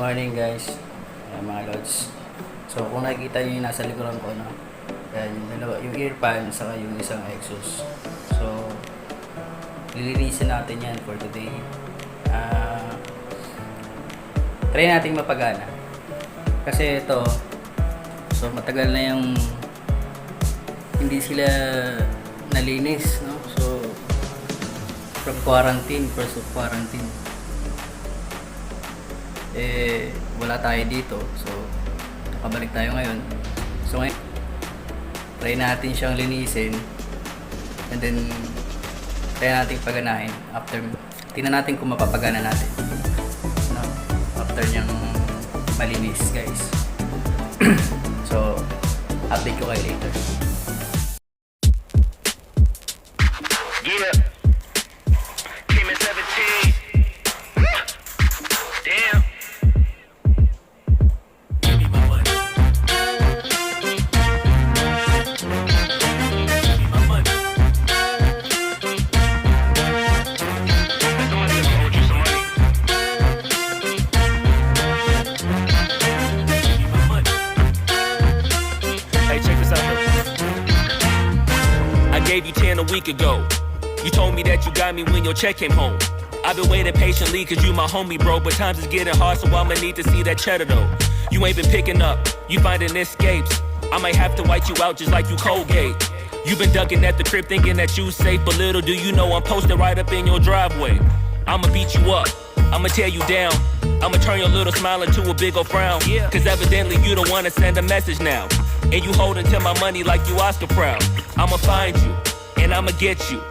morning guys, mga lods. So kung nakikita nyo yung nasa likuran ko, no? Yan, yung dalawa, yung ear fan saka yung isang exhaust. So lilinisin natin yan for today. Try natin mapagana. Kasi ito, so matagal na yung hindi sila nalinis, no? So from quarantine, first of quarantine, wala tayo dito, so nakabalik tayo ngayon. So ngayon try natin siyang linisin, and then try natin paganahin. After, tingnan natin kung mapapagana natin, no? After niyang malinis guys. So update ko kayo later. Yeah. Came in 17. Damn. Give me my money. Give me my money. Somebody ever owed you some money? Give me my money. Hey, check this out though. I gave you 10 a week ago. You told me that you got me when your check came home. I've been waiting patiently cause you my homie, bro. But times is getting hard, so I'ma need to see that cheddar though. You ain't been picking up, you finding escapes. I might have to white you out just like you Colgate. You been ducking at the crib thinking that you safe, but little do you know I'm posted right up in your driveway. I'ma beat you up, I'ma tear you down, I'ma turn your little smile into a big ol' frown. Cause evidently you don't wanna send a message now, and you holding to my money like you Oscar proud. I'ma find you, and I'ma get you.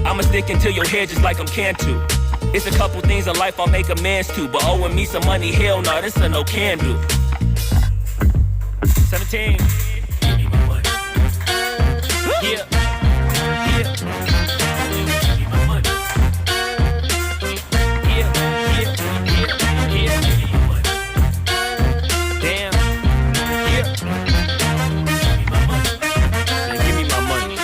I'ma stick into your head just like I'm Cantu. It's a couple things in life I'll make amends to, but owing me some money, hell no, this a no can do. 17. Give me my money. Yeah. Yeah. Give me my money. Yeah. Yeah. Yeah. Yeah. Give me my money. Damn. Yeah. Give me my money. Man, give me my money.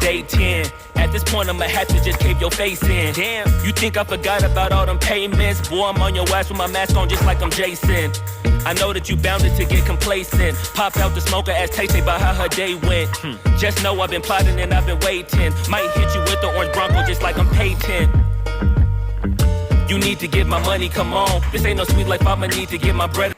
Day 10. At this point, I'ma have to just cave your face in. Damn, you think I forgot about all them payments? Boy, I'm on your ass with my mask on just like I'm Jason. I know that you bounded to get complacent. Popped out the smoker, asked Tay about how her day went. Just know I've been plotting and I've been waiting. Might hit you with the orange Bronco just like I'm Peyton. You need to get my money, come on. This ain't no sweet life, I'ma need to get my bread.